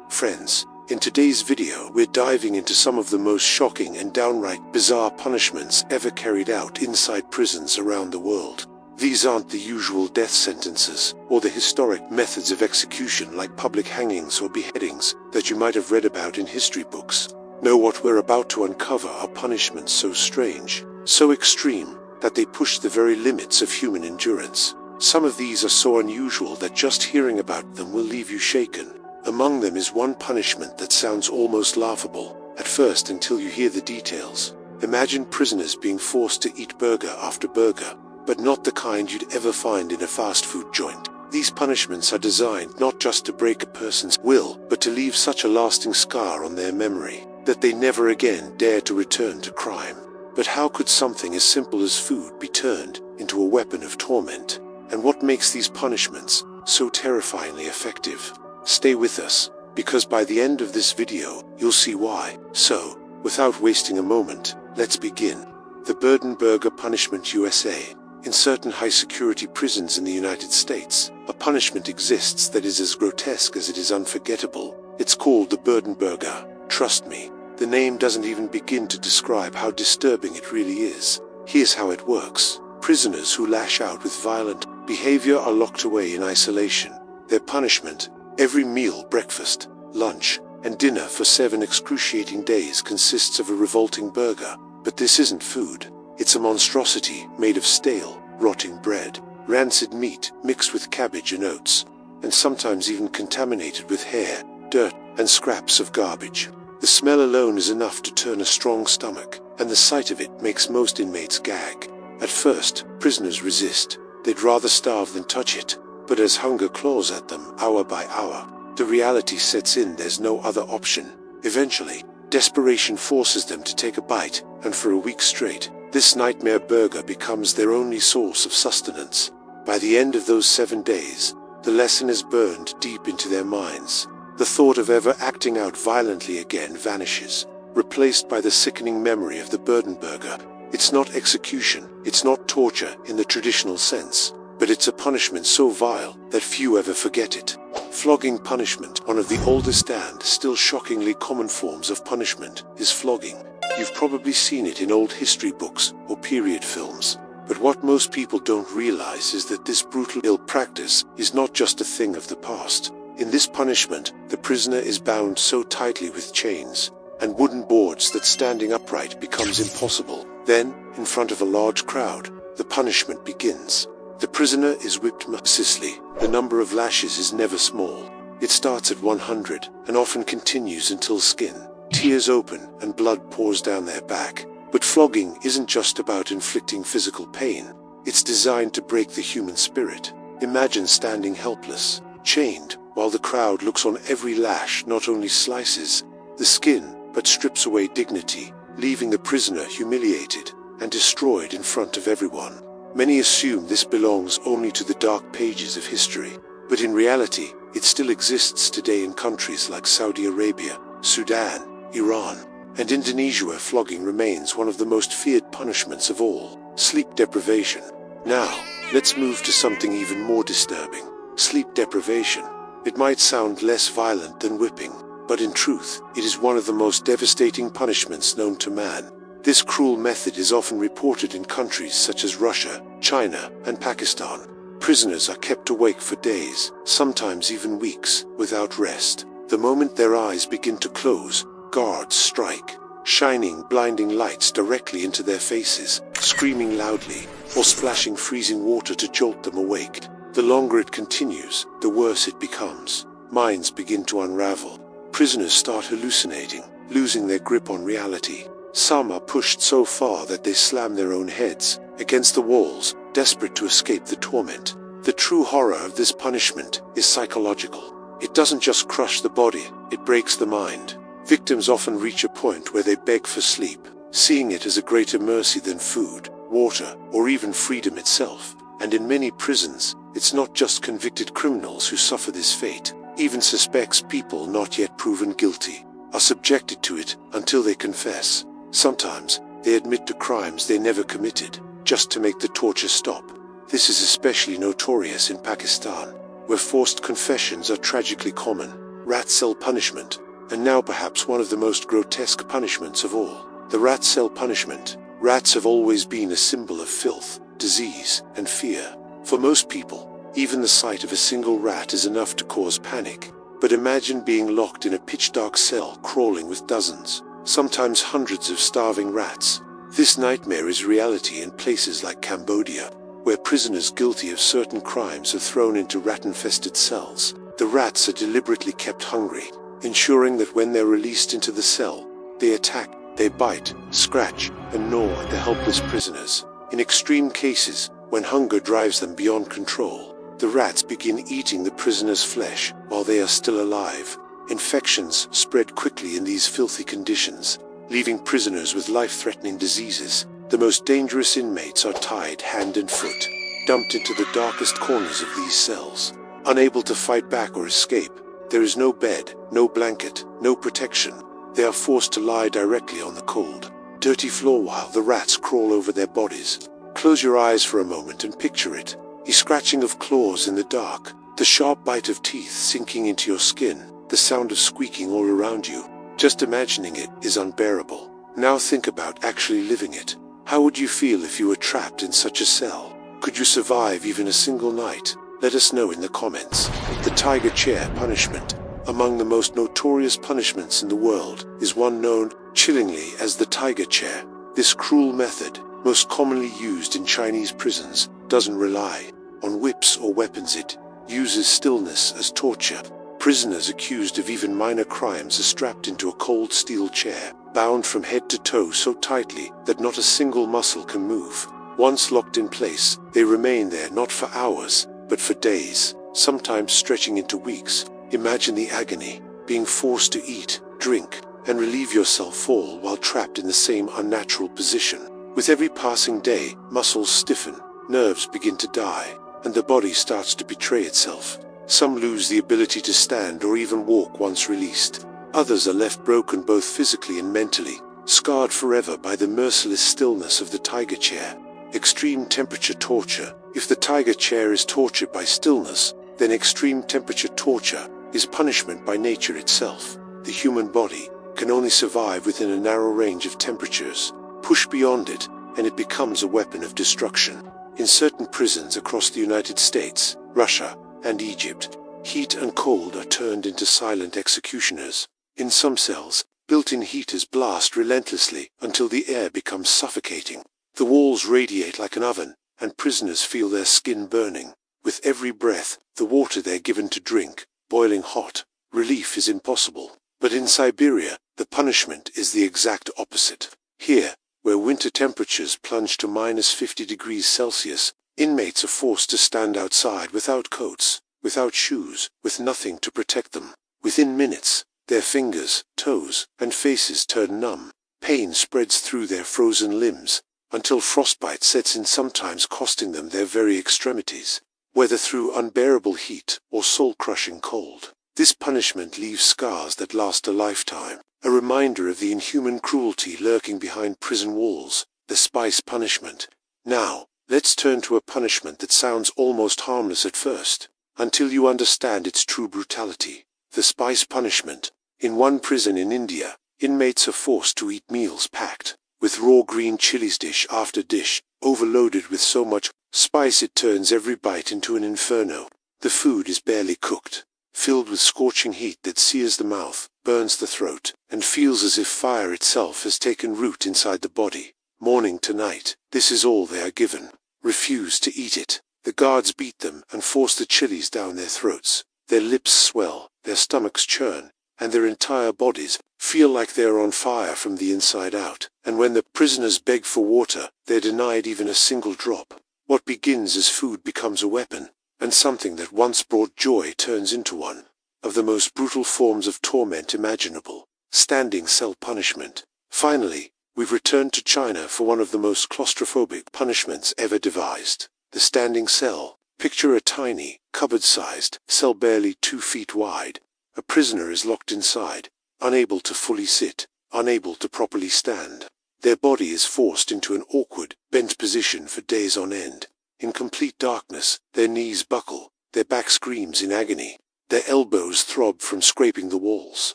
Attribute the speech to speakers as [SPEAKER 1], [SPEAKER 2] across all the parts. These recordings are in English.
[SPEAKER 1] Friends, in today's video we're diving into some of the most shocking and downright bizarre punishments ever carried out inside prisons around the world. These aren't the usual death sentences, or the historic methods of execution like public hangings or beheadings that you might have read about in history books. No, what we're about to uncover are punishments so strange, so extreme, that they push the very limits of human endurance. Some of these are so unusual that just hearing about them will leave you shaken. Among them is one punishment that sounds almost laughable at first until you hear the details. Imagine prisoners being forced to eat burger after burger, but not the kind you'd ever find in a fast food joint. These punishments are designed not just to break a person's will, but to leave such a lasting scar on their memory that they never again dare to return to crime. But how could something as simple as food be turned into a weapon of torment? And what makes these punishments so terrifyingly effective? Stay with us, because by the end of this video, you'll see why. So, without wasting a moment, let's begin. The Burden Burger Punishment USA. In certain high-security prisons in the United States, a punishment exists that is as grotesque as it is unforgettable. It's called the Burden Burger. Trust me, the name doesn't even begin to describe how disturbing it really is. Here's how it works. Prisoners who lash out with violent behavior are locked away in isolation. Their punishment: every meal, breakfast, lunch, and dinner for 7 excruciating days consists of a revolting burger. But this isn't food. It's a monstrosity made of stale, rotting bread, rancid meat mixed with cabbage and oats, and sometimes even contaminated with hair, dirt, and scraps of garbage. The smell alone is enough to turn a strong stomach, and the sight of it makes most inmates gag. At first, prisoners resist. They'd rather starve than touch it. But as hunger claws at them hour by hour, the reality sets in. There's no other option. Eventually, desperation forces them to take a bite, and for a week straight, this nightmare burger becomes their only source of sustenance. By the end of those 7 days, the lesson is burned deep into their minds. The thought of ever acting out violently again vanishes, replaced by the sickening memory of the Burden Burger. It's not execution, it's not torture in the traditional sense, but it's a punishment so vile that few ever forget it. Flogging punishment. One of the oldest and still shockingly common forms of punishment is flogging. You've probably seen it in old history books or period films. But what most people don't realize is that this brutal ill practice is not just a thing of the past. In this punishment, the prisoner is bound so tightly with chains and wooden boards that standing upright becomes impossible. Then, in front of a large crowd, the punishment begins. The prisoner is whipped mercilessly. The number of lashes is never small. It starts at 100 and often continues until skin tears open and blood pours down their back. But flogging isn't just about inflicting physical pain. It's designed to break the human spirit. Imagine standing helpless, chained, while the crowd looks on. Every lash not only slices the skin, but strips away dignity, leaving the prisoner humiliated and destroyed in front of everyone. Many assume this belongs only to the dark pages of history, but in reality, it still exists today in countries like Saudi Arabia, Sudan, Iran, and Indonesia, where flogging remains one of the most feared punishments of all. Sleep deprivation. Now, let's move to something even more disturbing. Sleep deprivation. It might sound less violent than whipping, but in truth, it is one of the most devastating punishments known to man. This cruel method is often reported in countries such as Russia, China, and Pakistan. Prisoners are kept awake for days, sometimes even weeks, without rest. The moment their eyes begin to close, guards strike, shining blinding lights directly into their faces, screaming loudly, or splashing freezing water to jolt them awake. The longer it continues, the worse it becomes. Minds begin to unravel. Prisoners start hallucinating, losing their grip on reality. Some are pushed so far that they slam their own heads against the walls, desperate to escape the torment. The true horror of this punishment is psychological. It doesn't just crush the body, it breaks the mind. Victims often reach a point where they beg for sleep, seeing it as a greater mercy than food, water, or even freedom itself. And in many prisons, it's not just convicted criminals who suffer this fate. Even suspects, people not yet proven guilty, are subjected to it until they confess. Sometimes, they admit to crimes they never committed, just to make the torture stop. This is especially notorious in Pakistan, where forced confessions are tragically common. rat cell punishment, and now perhaps one of the most grotesque punishments of all. The rat cell punishment. Rats have always been a symbol of filth, disease, and fear. For most people, even the sight of a single rat is enough to cause panic. But imagine being locked in a pitch-dark cell crawling with dozens, sometimes hundreds of starving rats. This nightmare is reality in places like Cambodia, where prisoners guilty of certain crimes are thrown into rat-infested cells. The rats are deliberately kept hungry, ensuring that when they're released into the cell, they attack, they bite, scratch, and gnaw at the helpless prisoners. In extreme cases, when hunger drives them beyond control, the rats begin eating the prisoners' flesh while they are still alive. Infections spread quickly in these filthy conditions, leaving prisoners with life-threatening diseases. The most dangerous inmates are tied hand and foot, dumped into the darkest corners of these cells. Unable to fight back or escape, there is no bed, no blanket, no protection. They are forced to lie directly on the cold, dirty floor while the rats crawl over their bodies. Close your eyes for a moment and picture it. The scratching of claws in the dark, the sharp bite of teeth sinking into your skin, the sound of squeaking all around you. Just imagining it is unbearable. Now think about actually living it. How would you feel if you were trapped in such a cell? Could you survive even a single night? Let us know in the comments. The tiger chair punishment. Among the most notorious punishments in the world is one known, chillingly, as the tiger chair. This cruel method, most commonly used in Chinese prisons, doesn't rely on whips or weapons. It uses stillness as torture. Prisoners accused of even minor crimes are strapped into a cold steel chair, bound from head to toe so tightly that not a single muscle can move. Once locked in place, they remain there not for hours, but for days, sometimes stretching into weeks. Imagine the agony, being forced to eat, drink, and relieve yourself all while trapped in the same unnatural position. With every passing day, muscles stiffen, nerves begin to die, and the body starts to betray itself. Some lose the ability to stand or even walk once released. Others are left broken both physically and mentally, scarred forever by the merciless stillness of the tiger chair. Extreme temperature torture. If the tiger chair is torture by stillness, then extreme temperature torture is punishment by nature itself. The human body can only survive within a narrow range of temperatures. Push beyond it, and it becomes a weapon of destruction. In certain prisons across the United States, Russia, and Egypt, heat and cold are turned into silent executioners. In some cells, built-in heaters blast relentlessly until the air becomes suffocating. The walls radiate like an oven, and prisoners feel their skin burning. With every breath, the water they're given to drink, boiling hot. Relief is impossible. But in Siberia, the punishment is the exact opposite. Here, where winter temperatures plunge to -50 degrees Celsius, inmates are forced to stand outside without coats, without shoes, with nothing to protect them. Within minutes, their fingers, toes, and faces turn numb. Pain spreads through their frozen limbs, until frostbite sets in, sometimes costing them their very extremities, whether through unbearable heat or soul-crushing cold. This punishment leaves scars that last a lifetime, a reminder of the inhuman cruelty lurking behind prison walls, the spice punishment. Now, let's turn to a punishment that sounds almost harmless at first, until you understand its true brutality. The spice punishment. In one prison in India, inmates are forced to eat meals packed with raw green chilies, dish after dish, overloaded with so much spice it turns every bite into an inferno. The food is barely cooked, filled with scorching heat that sears the mouth, burns the throat, and feels as if fire itself has taken root inside the body. Morning to night, this is all they are given. Refuse to eat it. The guards beat them and force the chilies down their throats. Their lips swell, their stomachs churn, and their entire bodies feel like they are on fire from the inside out. And when the prisoners beg for water, they're denied even a single drop. What begins as food becomes a weapon, and something that once brought joy turns into one of the most brutal forms of torment imaginable. Standing cell punishment. Finally, we've returned to China for one of the most claustrophobic punishments ever devised. The standing cell. Picture a tiny, cupboard-sized cell barely 2 feet wide. A prisoner is locked inside, unable to fully sit, unable to properly stand. Their body is forced into an awkward, bent position for days on end. In complete darkness, their knees buckle, their back screams in agony. Their elbows throb from scraping the walls.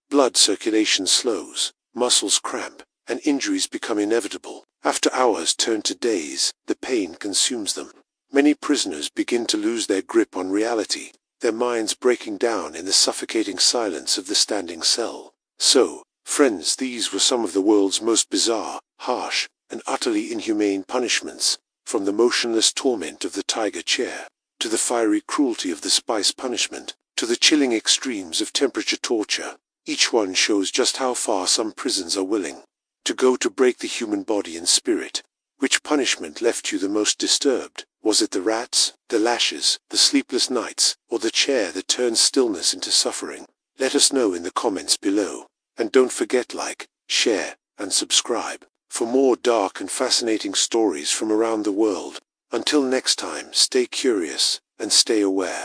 [SPEAKER 1] Blood circulation slows, muscles cramp, and injuries become inevitable. After hours turn to days, the pain consumes them. Many prisoners begin to lose their grip on reality, their minds breaking down in the suffocating silence of the standing cell. So, friends, these were some of the world's most bizarre, harsh, and utterly inhumane punishments, from the motionless torment of the tiger chair, to the fiery cruelty of the spice punishment, to the chilling extremes of temperature torture. Each one shows just how far some prisons are willing to go to break the human body and spirit. Which punishment left you the most disturbed? Was it the rats, the lashes, the sleepless nights, or the chair that turns stillness into suffering? Let us know in the comments below. And don't forget like, share, and subscribe for more dark and fascinating stories from around the world. Until next time, stay curious and stay aware.